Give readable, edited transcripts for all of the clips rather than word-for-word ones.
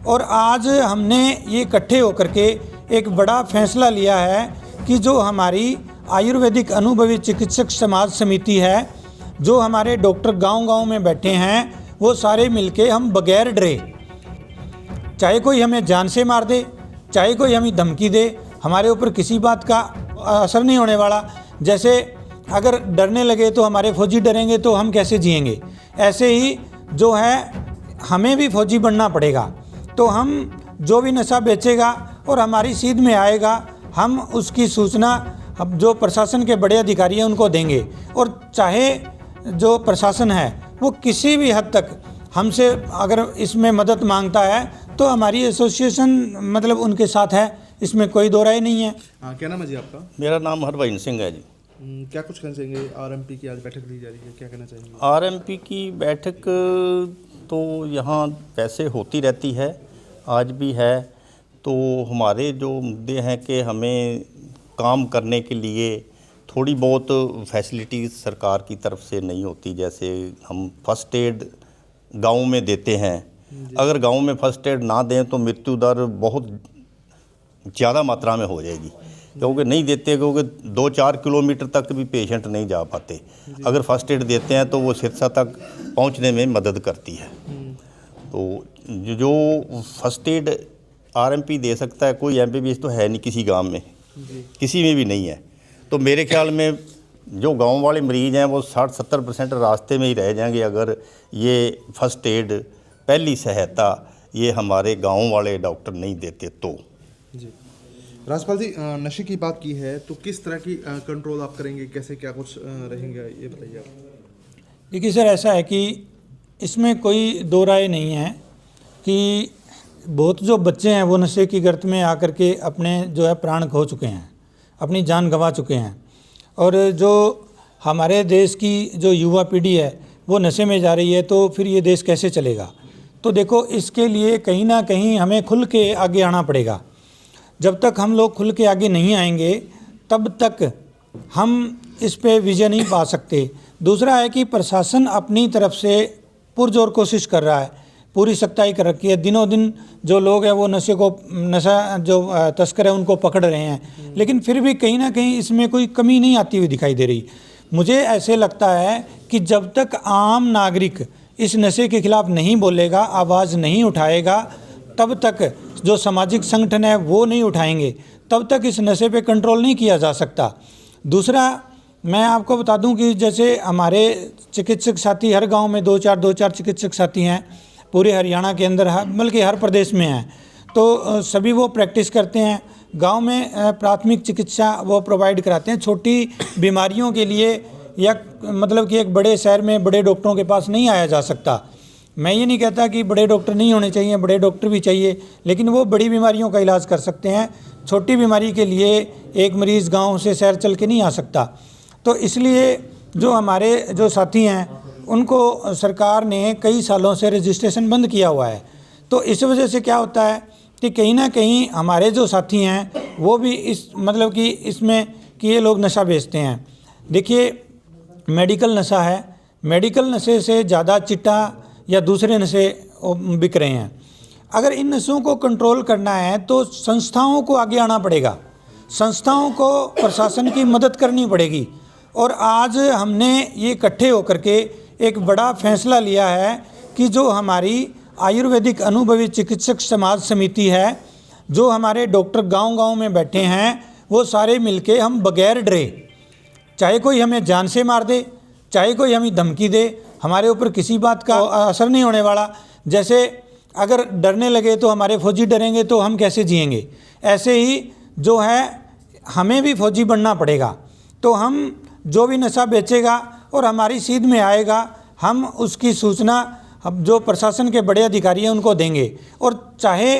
और आज हमने ये इकट्ठे होकर के एक बड़ा फैसला लिया है कि जो हमारी आयुर्वेदिक अनुभवी चिकित्सक समाज समिति है, जो हमारे डॉक्टर गांव-गांव में बैठे हैं, वो सारे मिलके हम बगैर डरे, चाहे कोई हमें जान से मार दे, चाहे कोई हमें धमकी दे, हमारे ऊपर किसी बात का असर नहीं होने वाला। जैसे अगर डरने लगे तो हमारे फौजी डरेंगे तो हम कैसे जिएंगे, ऐसे ही जो है हमें भी फौजी बनना पड़ेगा। तो हम जो भी नशा बेचेगा और हमारी सीध में आएगा, हम उसकी सूचना अब जो प्रशासन के बड़े अधिकारी हैं उनको देंगे। और चाहे जो प्रशासन है वो किसी भी हद तक हमसे अगर इसमें मदद मांगता है तो हमारी एसोसिएशन मतलब उनके साथ है, इसमें कोई दो राय नहीं है। हाँ, क्या नाम है जी आपका? मेरा नाम हरभजन सिंह है जी। क्या कुछ कहना चाहेंगे? आरएमपी की आज बैठक ली जा रही है, क्या कहना चाहेंगे? आरएमपी की बैठक तो यहाँ वैसे होती रहती है, आज भी है। तो हमारे जो मुद्दे हैं कि हमें काम करने के लिए थोड़ी बहुत फैसिलिटीज़ सरकार की तरफ से नहीं होती। जैसे हम फर्स्ट एड गाँव में देते हैं, अगर गाँव में फर्स्ट एड ना दें तो मृत्यु दर बहुत ज़्यादा मात्रा में हो जाएगी, क्योंकि नहीं देते, क्योंकि 2-4 किलोमीटर तक भी पेशेंट नहीं जा पाते। अगर फर्स्ट एड देते हैं तो वो सिरसा तक पहुंचने में मदद करती है। तो जो फर्स्ट एड आरएमपी दे सकता है, कोई एमबीबीएस तो है नहीं किसी गांव में, किसी में भी नहीं है। तो मेरे ख्याल में जो गांव वाले मरीज़ हैं वो 60-70% रास्ते में ही रह जाएंगे अगर ये फर्स्ट एड, पहली सहायता ये हमारे गाँव वाले डॉक्टर नहीं देते तो। जी राजपाल जी, नशे की बात की है तो किस तरह की कंट्रोल आप करेंगे, कैसे क्या कुछ रहेंगे, ये बताइए आप। देखिए सर, ऐसा है कि इसमें कोई दो राय नहीं है कि बहुत जो बच्चे हैं वो नशे की गर्त में आकर के अपने जो है प्राण खो चुके हैं, अपनी जान गंवा चुके हैं। और जो हमारे देश की जो युवा पीढ़ी है वो नशे में जा रही है, तो फिर ये देश कैसे चलेगा। तो देखो, इसके लिए कहीं ना कहीं हमें खुल के आगे आना पड़ेगा। जब तक हम लोग खुल के आगे नहीं आएंगे तब तक हम इस पे विजय नहीं पा सकते। दूसरा है कि प्रशासन अपनी तरफ से पुरजोर कोशिश कर रहा है, पूरी सख्ताई कर रखी है। दिनों दिन जो लोग हैं वो नशा जो तस्कर है उनको पकड़ रहे हैं, लेकिन फिर भी कहीं ना कहीं इसमें कोई कमी नहीं आती हुई दिखाई दे रही। मुझे ऐसे लगता है कि जब तक आम नागरिक इस नशे के खिलाफ नहीं बोलेगा, आवाज़ नहीं उठाएगा, तब तक जो सामाजिक संगठन है वो नहीं उठाएंगे, तब तक इस नशे पे कंट्रोल नहीं किया जा सकता। दूसरा, मैं आपको बता दूं कि जैसे हमारे चिकित्सक साथी हर गांव में 2-4 चिकित्सक साथी हैं, पूरे हरियाणा के अंदर, बल्कि हर प्रदेश में हैं। तो सभी वो प्रैक्टिस करते हैं, गांव में प्राथमिक चिकित्सा वो प्रोवाइड कराते हैं। छोटी बीमारियों के लिए या मतलब कि एक बड़े शहर में बड़े डॉक्टरों के पास नहीं आया जा सकता। मैं ये नहीं कहता कि बड़े डॉक्टर नहीं होने चाहिए, बड़े डॉक्टर भी चाहिए, लेकिन वो बड़ी बीमारियों का इलाज कर सकते हैं। छोटी बीमारी के लिए एक मरीज़ गांव से शहर चल के नहीं आ सकता। तो इसलिए जो हमारे जो साथी हैं उनको सरकार ने कई सालों से रजिस्ट्रेशन बंद किया हुआ है। तो इस वजह से क्या होता है कि कहीं ना कहीं हमारे जो साथी हैं वो भी इस मतलब कि इसमें कि ये लोग नशा बेचते हैं। देखिए, मेडिकल नशा है, मेडिकल नशे से ज़्यादा चिट्टा या दूसरे नशे बिक रहे हैं। अगर इन नशों को कंट्रोल करना है तो संस्थाओं को आगे आना पड़ेगा, संस्थाओं को प्रशासन की मदद करनी पड़ेगी। और आज हमने ये इकट्ठे होकर के एक बड़ा फैसला लिया है कि जो हमारी आयुर्वेदिक अनुभवी चिकित्सक समाज समिति है, जो हमारे डॉक्टर गांव-गांव में बैठे हैं, वो सारे मिलके हम बगैर डरे, चाहे कोई हमें जान से मार दे, चाहे कोई हमें धमकी दे, हमारे ऊपर किसी बात का असर नहीं होने वाला। जैसे अगर डरने लगे तो हमारे फौजी डरेंगे तो हम कैसे जिएंगे, ऐसे ही जो है हमें भी फौजी बनना पड़ेगा। तो हम जो भी नशा बेचेगा और हमारी सीध में आएगा, हम उसकी सूचना अब जो प्रशासन के बड़े अधिकारी हैं उनको देंगे। और चाहे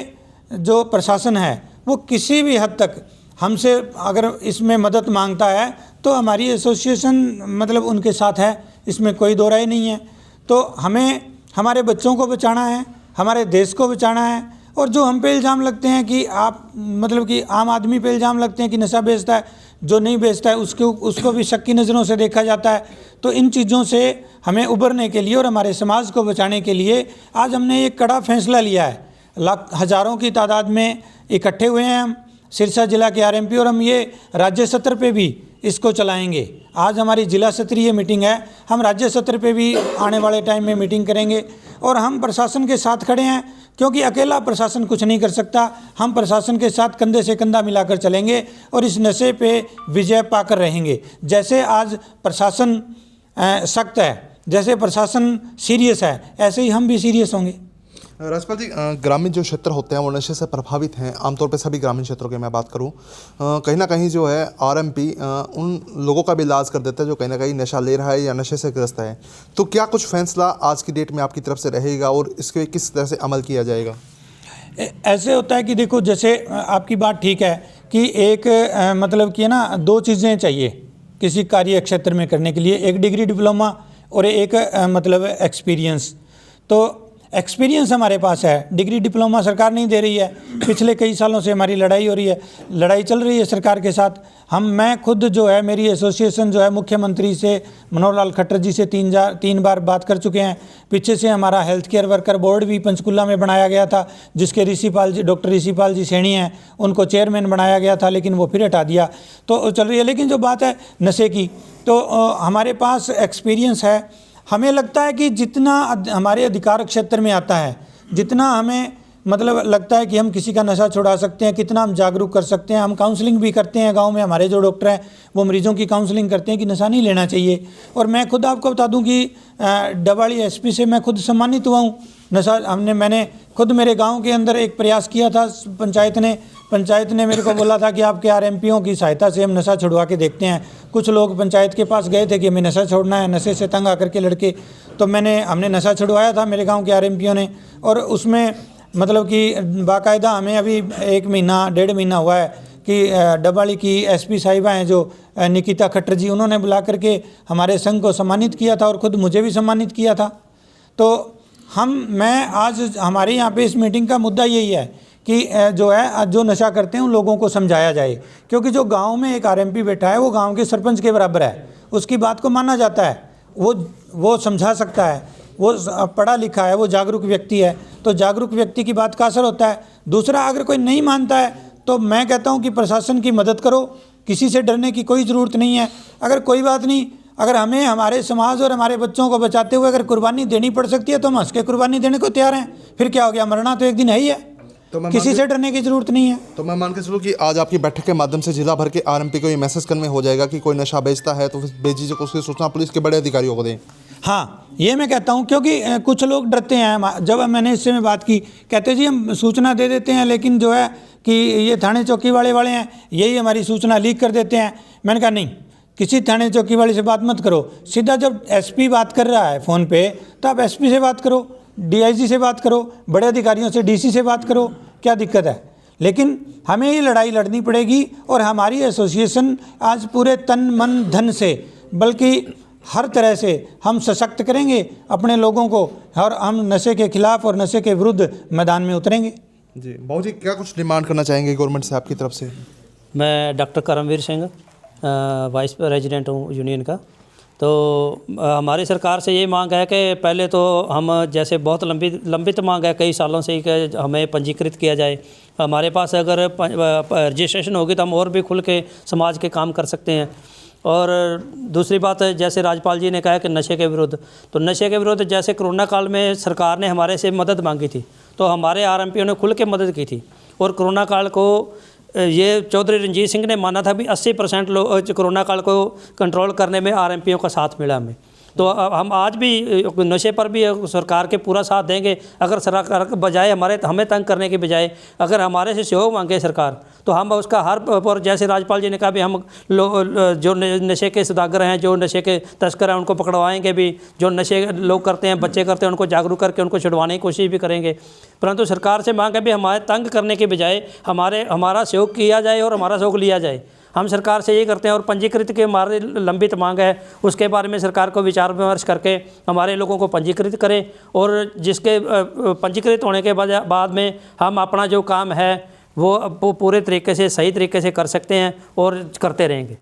जो प्रशासन है वो किसी भी हद तक हमसे अगर इसमें मदद मांगता है तो हमारी एसोसिएशन मतलब उनके साथ है, इसमें कोई दो राय नहीं है। तो हमें हमारे बच्चों को बचाना है, हमारे देश को बचाना है। और जो हम पे इल्ज़ाम लगते हैं कि आप मतलब कि आम आदमी पे इल्ज़ाम लगते हैं कि नशा बेचता है, जो नहीं बेचता है उसको भी शक की नज़रों से देखा जाता है। तो इन चीज़ों से हमें उबरने के लिए और हमारे समाज को बचाने के लिए आज हमने एक कड़ा फैसला लिया है। लाख हज़ारों की तादाद में इकट्ठे हुए हैं हम सिरसा जिला के आरएमपी, और हम ये राज्य स्तर पे भी इसको चलाएंगे। आज हमारी जिला स्तरीय मीटिंग है, हम राज्य स्तर पे भी आने वाले टाइम में मीटिंग करेंगे, और हम प्रशासन के साथ खड़े हैं, क्योंकि अकेला प्रशासन कुछ नहीं कर सकता। हम प्रशासन के साथ कंधे से कंधा मिलाकर चलेंगे और इस नशे पे विजय पाकर रहेंगे। जैसे आज प्रशासन सख्त है, जैसे प्रशासन सीरियस है, ऐसे ही हम भी सीरियस होंगे। राजपाल जी, ग्रामीण जो क्षेत्र होते हैं वो नशे से प्रभावित हैं, आमतौर पे सभी ग्रामीण क्षेत्रों की मैं बात करूं, कहीं ना कहीं जो है आरएमपी उन लोगों का भी इलाज कर देता है जो कहीं ना कहीं नशा ले रहा है या नशे से ग्रस्त है। तो क्या कुछ फैसला आज की डेट में आपकी तरफ से रहेगा और इसके किस तरह से अमल किया जाएगा? ऐसे होता है कि देखो, जैसे आपकी बात ठीक है कि एक मतलब कि ना 2 चीज़ें चाहिए किसी कार्य क्षेत्र में करने के लिए, एक डिग्री डिप्लोमा और एक मतलब एक्सपीरियंस। तो एक्सपीरियंस हमारे पास है, डिग्री डिप्लोमा सरकार नहीं दे रही है। पिछले कई सालों से हमारी लड़ाई हो रही है, लड़ाई चल रही है सरकार के साथ। मैं खुद जो है, मेरी एसोसिएशन जो है मुख्यमंत्री से, मनोहर लाल खट्टर जी से 3 बार बात कर चुके हैं। पीछे से हमारा हेल्थ केयर वर्कर बोर्ड भी पंचकुला में बनाया गया था, जिसके डॉक्टर ऋषिपाल जी सैनी हैं, उनको चेयरमैन बनाया गया था, लेकिन वो फिर हटा दिया। तो चल रही है। लेकिन जो बात है नशे की, तो हमारे पास एक्सपीरियंस है। हमें लगता है कि जितना हमारे अधिकार क्षेत्र में आता है, जितना हमें मतलब लगता है कि हम किसी का नशा छुड़ा सकते हैं, कितना हम जागरूक कर सकते हैं। हम काउंसलिंग भी करते हैं गांव में, हमारे जो डॉक्टर हैं वो मरीजों की काउंसलिंग करते हैं कि नशा नहीं लेना चाहिए। और मैं खुद आपको बता दूं कि डबाड़ी एसपी से मैं खुद सम्मानित हुआ हूँ। मैंने खुद मेरे गाँव के अंदर एक प्रयास किया था, पंचायत ने मेरे को बोला था कि आपके आरएमपीओं की सहायता से हम नशा छुड़वा के देखते हैं। कुछ लोग पंचायत के पास गए थे कि हमें नशा छोड़ना है, नशे से तंग आकर के लड़के, तो हमने नशा छुड़वाया था मेरे गांव के आरएमपीओं ने। और उसमें मतलब कि बाकायदा हमें अभी 1 महीना 1.5 महीना हुआ है कि डबाड़ी की एसपी साहिबा हैं जो निकिता खट्टर जी, उन्होंने बुला करके हमारे संघ को सम्मानित किया था और ख़ुद मुझे भी सम्मानित किया था। तो मैं आज हमारे यहाँ पे इस मीटिंग का मुद्दा यही है कि जो नशा करते हैं उन लोगों को समझाया जाए, क्योंकि जो गांव में एक आरएमपी बैठा है वो गांव के सरपंच के बराबर है, उसकी बात को माना जाता है, वो समझा सकता है, वो पढ़ा लिखा है, वो जागरूक व्यक्ति है। तो जागरूक व्यक्ति की बात का असर होता है। दूसरा, अगर कोई नहीं मानता है तो मैं कहता हूँ कि प्रशासन की मदद करो, किसी से डरने की कोई ज़रूरत नहीं है। अगर कोई बात नहीं, अगर हमें हमारे समाज और हमारे बच्चों को बचाते हुए अगर कुर्बानी देनी पड़ सकती है तो हम हंस के कुर्बानी देने को तैयार हैं। फिर क्या हो गया, मरना तो एक दिन है ही है, तो किसी से डरने की जरूरत नहीं है। तो मैं मान के चलूँ कि आज आपकी बैठक के माध्यम से जिला भर के आरएमपी को ये मैसेज कन्वे हो जाएगा कि कोई नशा बेचता है तो बेझिझक उसकी सूचना पुलिस के बड़े अधिकारियों को दें। हाँ, ये मैं कहता हूँ, क्योंकि कुछ लोग डरते हैं। जब मैंने इससे में बात की, कहते जी हम सूचना दे देते हैं, लेकिन जो है कि ये थाने चौकी वाले हैं, यही हमारी सूचना लीक कर देते हैं। मैंने कहा नहीं, किसी थाने चौकी वाले से बात मत करो, सीधा जब एसपी बात कर रहा है फ़ोन पे तो आप एसपी से बात करो, डीआईजी से बात करो, बड़े अधिकारियों से डीसी से बात करो, क्या दिक्कत है। लेकिन हमें ये लड़ाई लड़नी पड़ेगी और हमारी एसोसिएशन आज पूरे तन मन धन से, बल्कि हर तरह से हम सशक्त करेंगे अपने लोगों को, और हम नशे के खिलाफ और नशे के विरुद्ध मैदान में उतरेंगे। जी बाबू जी, क्या कुछ डिमांड करना चाहेंगे गवर्नमेंट से आपकी तरफ से? मैं doctor Karamveer Singh vice president हूँ यूनियन का। तो हमारी सरकार से ये मांग है कि पहले तो हम, जैसे बहुत लंबित मांग है कई सालों से कि हमें पंजीकृत किया जाए। हमारे पास अगर रजिस्ट्रेशन होगी तो हम और भी खुल के समाज के काम कर सकते हैं। और दूसरी बात है, जैसे राज्यपाल जी ने कहा कि नशे के विरुद्ध, तो नशे के विरुद्ध जैसे कोरोना काल में सरकार ने हमारे से मदद मांगी थी तो हमारे आरएमपीओ ने खुल के मदद की थी। और कोरोना काल को ये चौधरी रणजीत सिंह ने माना था भी 80% लोग कोरोना काल को कंट्रोल करने में आरएमपीओ का साथ मिला हमें। तो हम आज भी नशे पर भी सरकार के पूरा साथ देंगे। अगर सरकार के बजाय हमें तंग करने के बजाय अगर हमारे से सहयोग मांगे सरकार, तो हम उसका हर पर, जैसे राज्यपाल जी ने कहा भी हम जो नशे के सौदागर हैं, जो नशे के तस्कर हैं, उनको पकड़वाएंगे भी। जो नशे लोग करते हैं, बच्चे करते हैं, उनको जागरूक करके उनको छुड़वाने की कोशिश भी करेंगे। परंतु सरकार से मांग है भी हमारे तंग करने के बजाय हमारा सहयोग किया जाए और हमारा सहयोग लिया जाए। हम सरकार से ये करते हैं। और पंजीकृत के हमारे लंबित मांग है, उसके बारे में सरकार को विचार विमर्श करके हमारे लोगों को पंजीकृत करें, और जिसके पंजीकृत होने के बाद में हम अपना जो काम है वो पूरे तरीके से, सही तरीके से कर सकते हैं और करते रहेंगे।